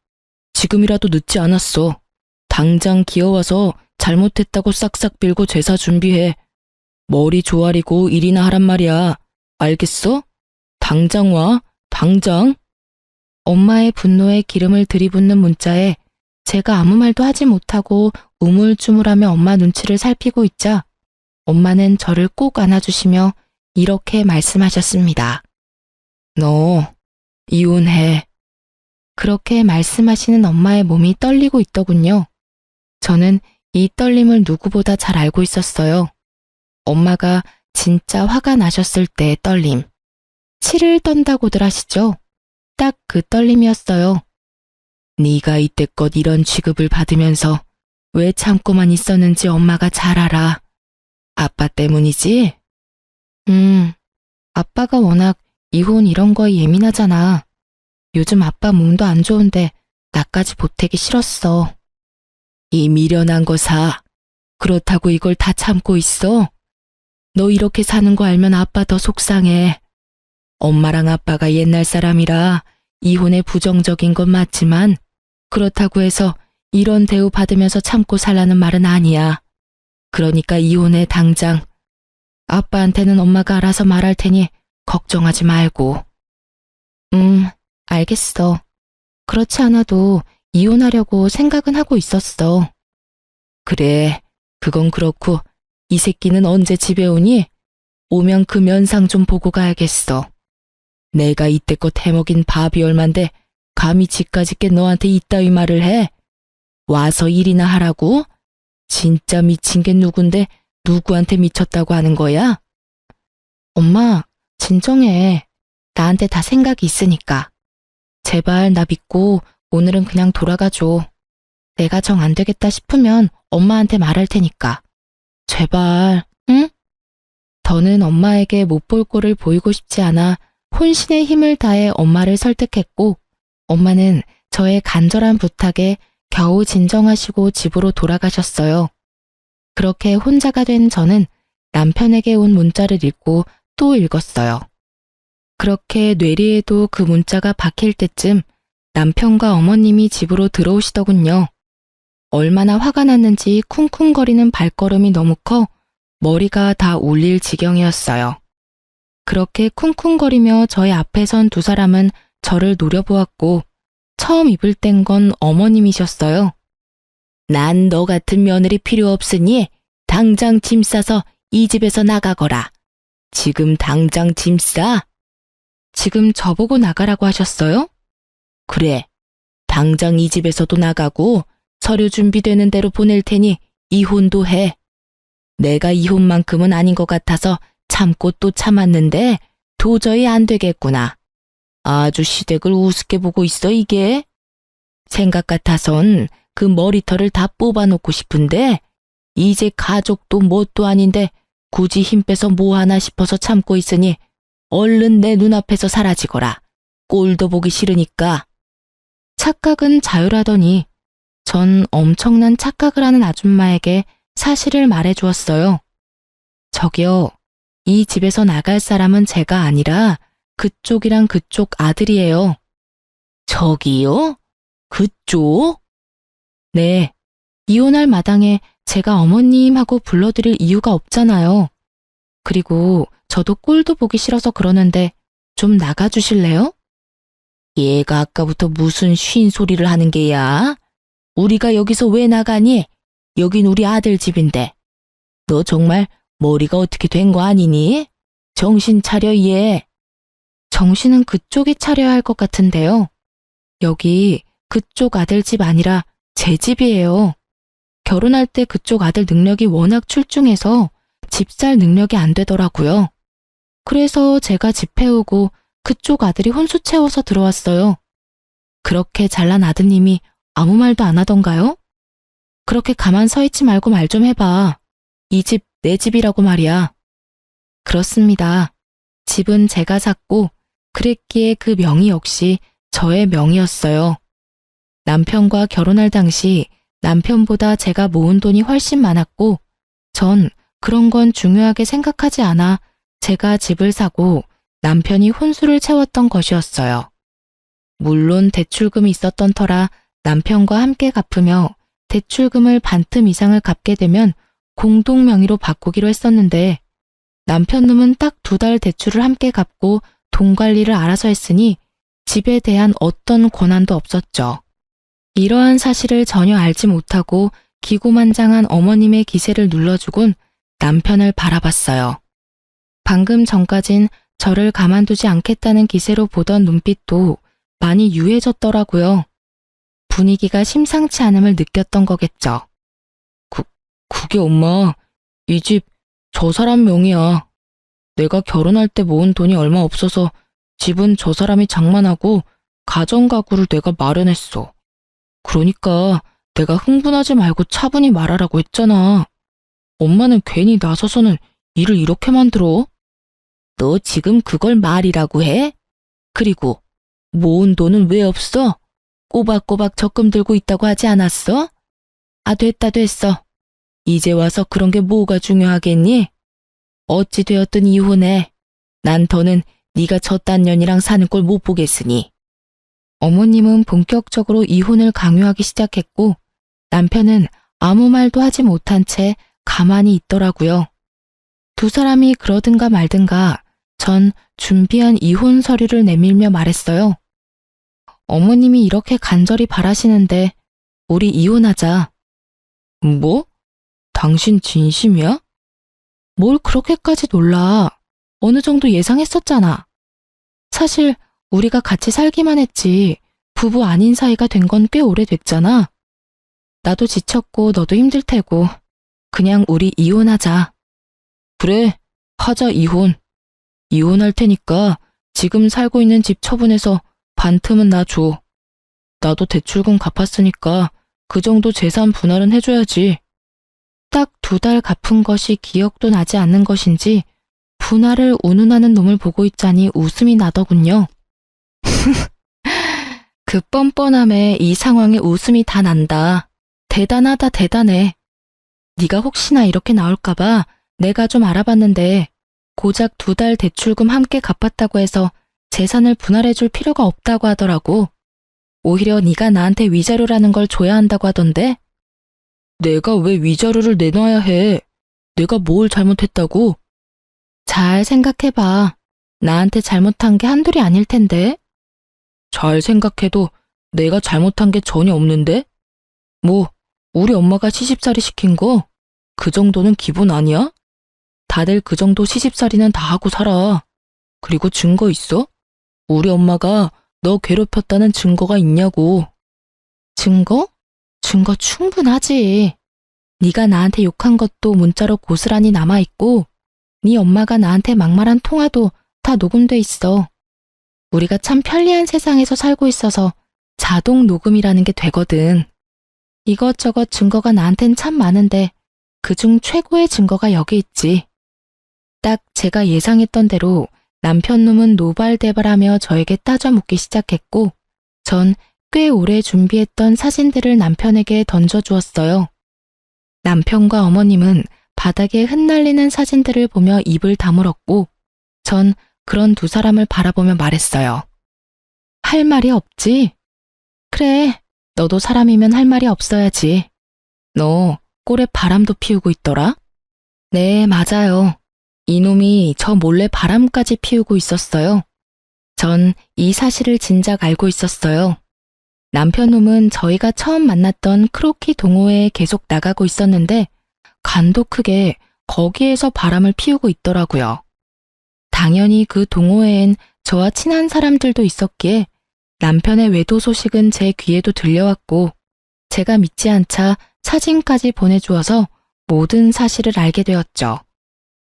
지금이라도 늦지 않았어. 당장 기어와서 잘못했다고 싹싹 빌고 제사 준비해. 머리 조아리고 일이나 하란 말이야. 알겠어? 당장 와. 당장. 엄마의 분노에 기름을 들이붓는 문자에 제가 아무 말도 하지 못하고 우물쭈물하며 엄마 눈치를 살피고 있자 엄마는 저를 꼭 안아주시며 이렇게 말씀하셨습니다. 너 이혼해. 그렇게 말씀하시는 엄마의 몸이 떨리고 있더군요. 저는 이 떨림을 누구보다 잘 알고 있었어요. 엄마가 진짜 화가 나셨을 때의 떨림. 치를 떤다고들 하시죠? 딱 그 떨림이었어요. 네가 이때껏 이런 취급을 받으면서 왜 참고만 있었는지 엄마가 잘 알아. 아빠 때문이지? 아빠가 워낙 이혼 이런 거에 예민하잖아. 요즘 아빠 몸도 안 좋은데 나까지 보태기 싫었어. 이 미련한 거사. 그렇다고 이걸 다 참고 있어? 너 이렇게 사는 거 알면 아빠 더 속상해. 엄마랑 아빠가 옛날 사람이라 이혼에 부정적인 건 맞지만 그렇다고 해서 이런 대우 받으면서 참고 살라는 말은 아니야. 그러니까 이혼해 당장. 아빠한테는 엄마가 알아서 말할 테니 걱정하지 말고. 알겠어. 그렇지 않아도 이혼하려고 생각은 하고 있었어. 그래, 그건 그렇고 이 새끼는 언제 집에 오니? 오면 그 면상 좀 보고 가야겠어. 내가 이때껏 해먹인 밥이 얼만데 감히 지까지 게 너한테 이따위 말을 해? 와서 일이나 하라고? 진짜 미친 게 누군데 누구한테 미쳤다고 하는 거야? 엄마, 진정해. 나한테 다 생각이 있으니까. 제발 나 믿고 오늘은 그냥 돌아가줘. 내가 정 안 되겠다 싶으면 엄마한테 말할 테니까. 제발, 응? 더는 엄마에게 못 볼 꼴을 보이고 싶지 않아 혼신의 힘을 다해 엄마를 설득했고 엄마는 저의 간절한 부탁에 겨우 진정하시고 집으로 돌아가셨어요. 그렇게 혼자가 된 저는 남편에게 온 문자를 읽고 또 읽었어요. 그렇게 뇌리에도 그 문자가 박힐 때쯤 남편과 어머님이 집으로 들어오시더군요. 얼마나 화가 났는지 쿵쿵거리는 발걸음이 너무 커 머리가 다 울릴 지경이었어요. 그렇게 쿵쿵거리며 저의 앞에 선 두 사람은 저를 노려보았고 처음 입을 뗀 건 어머님이셨어요. 난 너 같은 며느리 필요 없으니 당장 짐 싸서 이 집에서 나가거라. 지금 당장 짐 싸. 지금 저보고 나가라고 하셨어요? 그래. 당장 이 집에서도 나가고 서류 준비되는 대로 보낼 테니 이혼도 해. 내가 이혼만큼은 아닌 것 같아서 참고 또 참았는데 도저히 안 되겠구나. 아주 시댁을 우습게 보고 있어 이게. 생각 같아선 그 머리털을 다 뽑아놓고 싶은데 이제 가족도 뭣도 아닌데 굳이 힘 빼서 뭐 하나 싶어서 참고 있으니 얼른 내 눈앞에서 사라지거라. 꼴도 보기 싫으니까. 착각은 자유라더니 전 엄청난 착각을 하는 아줌마에게 사실을 말해주었어요. 저기요, 이 집에서 나갈 사람은 제가 아니라 그쪽이랑 그쪽 아들이에요. 저기요? 그쪽? 네, 이혼할 마당에 제가 어머님하고 불러드릴 이유가 없잖아요. 그리고 저도 꼴도 보기 싫어서 그러는데 좀 나가주실래요? 얘가 아까부터 무슨 쉰 소리를 하는 게야? 우리가 여기서 왜 나가니? 여긴 우리 아들 집인데. 너 정말 머리가 어떻게 된 거 아니니? 정신 차려 얘. 정신은 그쪽이 차려야 할 것 같은데요. 여기 그쪽 아들 집 아니라 제 집이에요. 결혼할 때 그쪽 아들 능력이 워낙 출중해서 집 살 능력이 안 되더라고요. 그래서 제가 집 해오고 그쪽 아들이 혼수 채워서 들어왔어요. 그렇게 잘난 아드님이 아무 말도 안 하던가요? 그렇게 가만 서 있지 말고 말 좀 해봐. 이 집 내 집이라고 말이야. 그렇습니다. 집은 제가 샀고 그랬기에 그 명의 역시 저의 명의였어요. 남편과 결혼할 당시 남편보다 제가 모은 돈이 훨씬 많았고 전 그런 건 중요하게 생각하지 않아 제가 집을 사고 남편이 혼수를 채웠던 것이었어요. 물론 대출금이 있었던 터라 남편과 함께 갚으며 대출금을 반틈 이상을 갚게 되면 공동 명의로 바꾸기로 했었는데 남편 놈은 딱 2달 대출을 함께 갚고 돈 관리를 알아서 했으니 집에 대한 어떤 권한도 없었죠. 이러한 사실을 전혀 알지 못하고 기고만장한 어머님의 기세를 눌러주곤 남편을 바라봤어요. 방금 전까진 저를 가만두지 않겠다는 기세로 보던 눈빛도 많이 유해졌더라고요. 분위기가 심상치 않음을 느꼈던 거겠죠. 그게 엄마, 이 집 저 사람 명의야. 내가 결혼할 때 모은 돈이 얼마 없어서 집은 저 사람이 장만하고 가정가구를 내가 마련했어. 그러니까 내가 흥분하지 말고 차분히 말하라고 했잖아. 엄마는 괜히 나서서는 일을 이렇게 만들어? 너 지금 그걸 말이라고 해? 그리고 모은 돈은 왜 없어? 꼬박꼬박 적금 들고 있다고 하지 않았어? 아, 됐어. 이제 와서 그런 게 뭐가 중요하겠니? 어찌 되었든 이혼해. 난 더는 네가 저딴 년이랑 사는 꼴 못 보겠으니. 어머님은 본격적으로 이혼을 강요하기 시작했고 남편은 아무 말도 하지 못한 채 가만히 있더라고요. 두 사람이 그러든가 말든가 전 준비한 이혼 서류를 내밀며 말했어요. 어머님이 이렇게 간절히 바라시는데 우리 이혼하자. 뭐? 당신 진심이야? 뭘 그렇게까지 놀라. 어느 정도 예상했었잖아. 사실 우리가 같이 살기만 했지 부부 아닌 사이가 된 건 꽤 오래됐잖아. 나도 지쳤고 너도 힘들 테고 그냥 우리 이혼하자. 그래, 하자 이혼. 이혼할 테니까 지금 살고 있는 집 처분해서 반틈은 나 줘. 나도 대출금 갚았으니까 그 정도 재산 분할은 해줘야지. 딱 2달 갚은 것이 기억도 나지 않는 것인지 분할을 운운하는 놈을 보고 있자니 웃음이 나더군요. 그 뻔뻔함에 이 상황에 웃음이 다 난다. 대단하다 대단해. 네가 혹시나 이렇게 나올까봐 내가 좀 알아봤는데 고작 2달 대출금 함께 갚았다고 해서 재산을 분할해줄 필요가 없다고 하더라고. 오히려 네가 나한테 위자료라는 걸 줘야 한다고 하던데? 내가 왜 위자료를 내놔야 해? 내가 뭘 잘못했다고? 잘 생각해봐. 나한테 잘못한 게 한둘이 아닐 텐데. 잘 생각해도 내가 잘못한 게 전혀 없는데? 뭐, 우리 엄마가 시집살이 시킨 거? 그 정도는 기본 아니야? 다들 그 정도 시집살이는 다 하고 살아. 그리고 증거 있어? 우리 엄마가 너 괴롭혔다는 증거가 있냐고. 증거? 증거 충분하지. 네가 나한테 욕한 것도 문자로 고스란히 남아있고 네 엄마가 나한테 막말한 통화도 다 녹음돼 있어. 우리가 참 편리한 세상에서 살고 있어서 자동 녹음이라는 게 되거든. 이것저것 증거가 나한텐 참 많은데 그중 최고의 증거가 여기 있지. 딱 제가 예상했던 대로 남편 놈은 노발대발하며 저에게 따져 묻기 시작했고 전 꽤 오래 준비했던 사진들을 남편에게 던져주었어요. 남편과 어머님은 바닥에 흩날리는 사진들을 보며 입을 다물었고 전 그런 두 사람을 바라보며 말했어요. 할 말이 없지? 그래, 너도 사람이면 할 말이 없어야지. 너 꼴에 바람도 피우고 있더라? 네, 맞아요. 이놈이 저 몰래 바람까지 피우고 있었어요. 전 이 사실을 진작 알고 있었어요. 남편 놈은 저희가 처음 만났던 크로키 동호회에 계속 나가고 있었는데 간도 크게 거기에서 바람을 피우고 있더라고요. 당연히 그 동호회엔 저와 친한 사람들도 있었기에 남편의 외도 소식은 제 귀에도 들려왔고 제가 믿지 않자 사진까지 보내주어서 모든 사실을 알게 되었죠.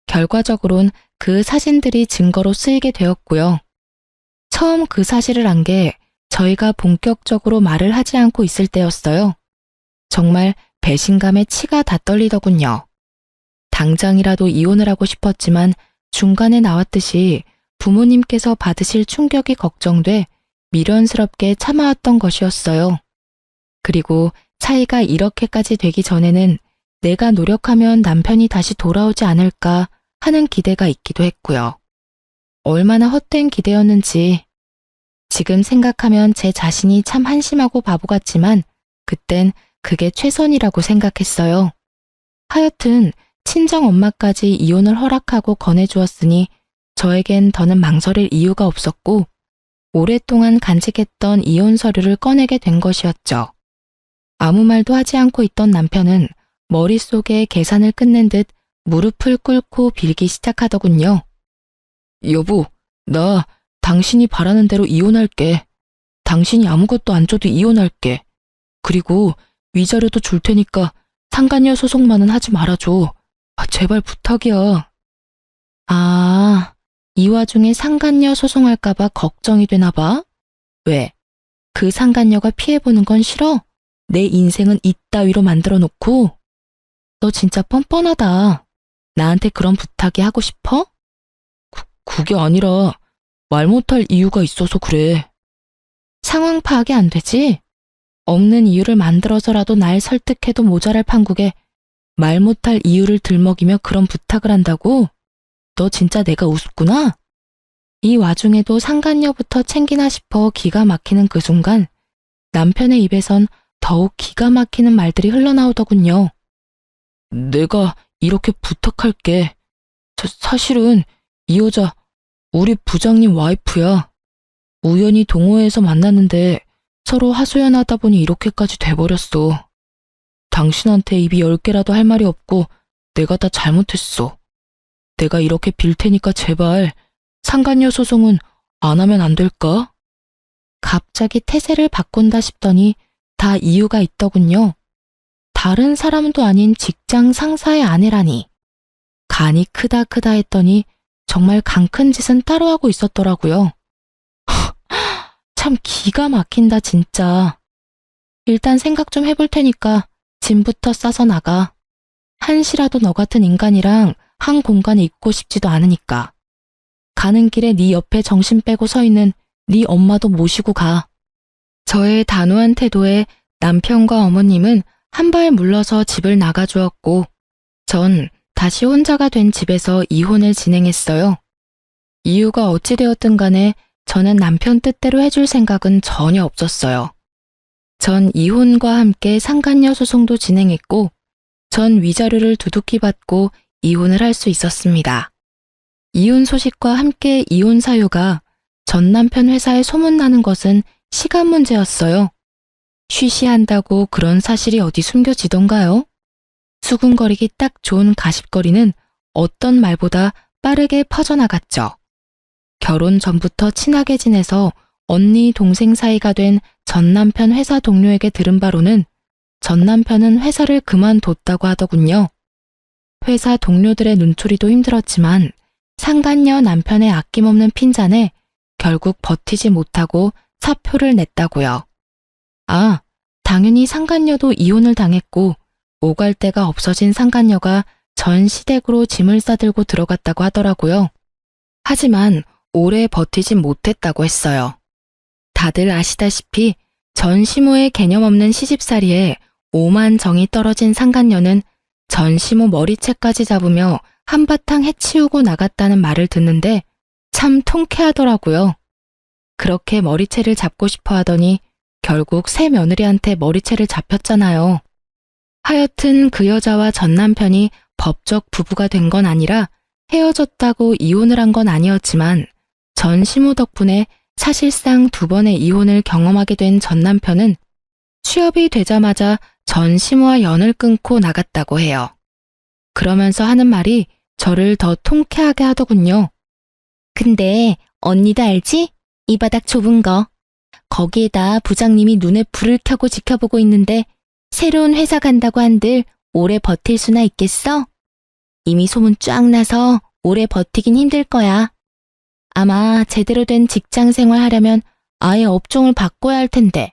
결과적으론 그 사진들이 증거로 쓰이게 되었고요. 처음 그 사실을 안 게 저희가 본격적으로 말을 하지 않고 있을 때였어요. 정말 배신감에 치가 다 떨리더군요. 당장이라도 이혼을 하고 싶었지만 중간에 나왔듯이 부모님께서 받으실 충격이 걱정돼 미련스럽게 참아왔던 것이었어요. 그리고 차이가 이렇게까지 되기 전에는 내가 노력하면 남편이 다시 돌아오지 않을까 하는 기대가 있기도 했고요. 얼마나 헛된 기대였는지 지금 생각하면 제 자신이 참 한심하고 바보 같지만 그땐 그게 최선이라고 생각했어요. 하여튼 친정 엄마까지 이혼을 허락하고 권해주었으니 저에겐 더는 망설일 이유가 없었고 오랫동안 간직했던 이혼 서류를 꺼내게 된 것이었죠. 아무 말도 하지 않고 있던 남편은 머릿속에 계산을 끝낸 듯 무릎을 꿇고 빌기 시작하더군요. 여보, 나 당신이 바라는 대로 이혼할게. 당신이 아무것도 안 줘도 이혼할게. 그리고 위자료도 줄 테니까 상간녀 소송만은 하지 말아줘. 제발 부탁이야. 아, 이 와중에 상간녀 소송할까봐 걱정이 되나 봐? 왜? 그 상간녀가 피해보는 건 싫어? 내 인생은 이따위로 만들어 놓고? 너 진짜 뻔뻔하다. 나한테 그런 부탁이 하고 싶어? 그게 아니라 말 못할 이유가 있어서 그래. 상황 파악이 안 되지? 없는 이유를 만들어서라도 날 설득해도 모자랄 판국에 말 못할 이유를 들먹이며 그런 부탁을 한다고? 너 진짜 내가 우습구나? 이 와중에도 상간녀부터 챙기나 싶어 기가 막히는 그 순간 남편의 입에선 더욱 기가 막히는 말들이 흘러나오더군요. 내가 이렇게 부탁할게. 사실은 이 여자 우리 부장님 와이프야. 우연히 동호회에서 만났는데 서로 하소연하다 보니 이렇게까지 돼버렸어. 당신한테 입이 10개라도 할 말이 없고 내가 다 잘못했어. 내가 이렇게 빌 테니까 제발 상간녀 소송은 안 하면 안 될까? 갑자기 태세를 바꾼다 싶더니 다 이유가 있더군요. 다른 사람도 아닌 직장 상사의 아내라니. 간이 크다 했더니 정말 강 큰 짓은 따로 하고 있었더라고요. 참 기가 막힌다 진짜. 일단 생각 좀 해볼 테니까 짐부터 싸서 나가. 한시라도 너 같은 인간이랑 한 공간에 있고 싶지도 않으니까. 가는 길에 네 옆에 정신 빼고 서 있는 네 엄마도 모시고 가. 저의 단호한 태도에 남편과 어머님은 한 발 물러서 집을 나가주었고 전 다시 혼자가 된 집에서 이혼을 진행했어요. 이유가 어찌되었든 간에 저는 남편 뜻대로 해줄 생각은 전혀 없었어요. 전 이혼과 함께 상간녀 소송도 진행했고, 전 위자료를 두둑히 받고 이혼을 할 수 있었습니다. 이혼 소식과 함께 이혼 사유가 전 남편 회사에 소문나는 것은 시간 문제였어요. 쉬쉬한다고 그런 사실이 어디 숨겨지던가요? 수군거리기 딱 좋은 가십거리는 어떤 말보다 빠르게 퍼져나갔죠. 결혼 전부터 친하게 지내서 언니 동생 사이가 된 전 남편 회사 동료에게 들은 바로는 전 남편은 회사를 그만뒀다고 하더군요. 회사 동료들의 눈초리도 힘들었지만 상간녀 남편의 아낌없는 핀잔에 결국 버티지 못하고 사표를 냈다고요. 아, 당연히 상간녀도 이혼을 당했고 오갈 데가 없어진 상간녀가 전 시댁으로 짐을 싸들고 들어갔다고 하더라고요. 하지만 오래 버티진 못했다고 했어요. 다들 아시다시피 전 시모의 개념 없는 시집살이에 오만 정이 떨어진 상간녀는 전 시모 머리채까지 잡으며 한바탕 해치우고 나갔다는 말을 듣는데 참 통쾌하더라고요. 그렇게 머리채를 잡고 싶어 하더니 결국 새 며느리한테 머리채를 잡혔잖아요. 하여튼 그 여자와 전 남편이 법적 부부가 된 건 아니라 헤어졌다고 이혼을 한 건 아니었지만 전 시모 덕분에 사실상 2번의 이혼을 경험하게 된 전 남편은 취업이 되자마자 전 시모와 연을 끊고 나갔다고 해요. 그러면서 하는 말이 저를 더 통쾌하게 하더군요. 근데 언니도 알지? 이 바닥 좁은 거. 거기에다 부장님이 눈에 불을 켜고 지켜보고 있는데 새로운 회사 간다고 한들 오래 버틸 수나 있겠어? 이미 소문 쫙 나서 오래 버티긴 힘들 거야. 아마 제대로 된 직장 생활 하려면 아예 업종을 바꿔야 할 텐데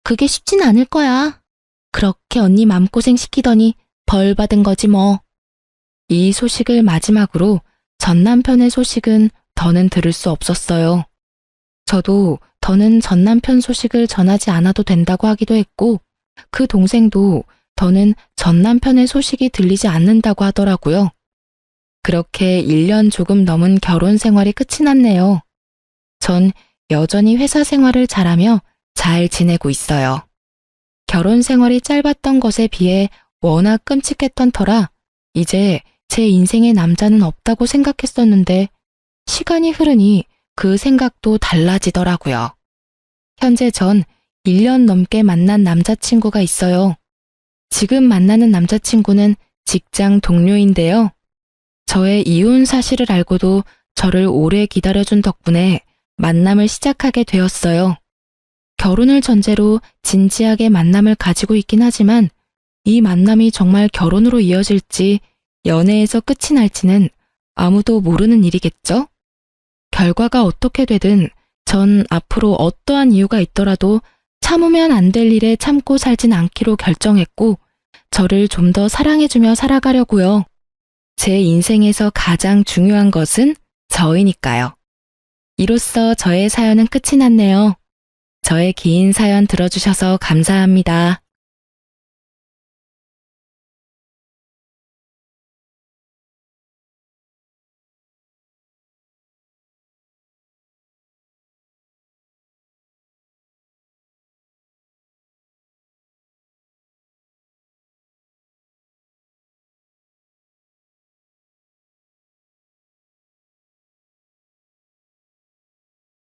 그게 쉽진 않을 거야. 그렇게 언니 맘고생 시키더니 벌 받은 거지 뭐. 이 소식을 마지막으로 전 남편의 소식은 더는 들을 수 없었어요. 저도 더는 전 남편 소식을 전하지 않아도 된다고 하기도 했고 그 동생도 더는 전 남편의 소식이 들리지 않는다고 하더라고요. 그렇게 1년 조금 넘은 결혼 생활이 끝이 났네요. 전 여전히 회사 생활을 잘하며 잘 지내고 있어요. 결혼 생활이 짧았던 것에 비해 워낙 끔찍했던 터라 이제 제 인생에 남자는 없다고 생각했었는데 시간이 흐르니 그 생각도 달라지더라고요. 현재 전 1년 넘게 만난 남자친구가 있어요. 지금 만나는 남자친구는 직장 동료인데요. 저의 이혼 사실을 알고도 저를 오래 기다려준 덕분에 만남을 시작하게 되었어요. 결혼을 전제로 진지하게 만남을 가지고 있긴 하지만 이 만남이 정말 결혼으로 이어질지 연애에서 끝이 날지는 아무도 모르는 일이겠죠? 결과가 어떻게 되든 전 앞으로 어떠한 이유가 있더라도 참으면 안 될 일에 참고 살진 않기로 결정했고 저를 좀 더 사랑해주며 살아가려고요. 제 인생에서 가장 중요한 것은 저이니까요. 이로써 저의 사연은 끝이 났네요. 저의 긴 사연 들어주셔서 감사합니다.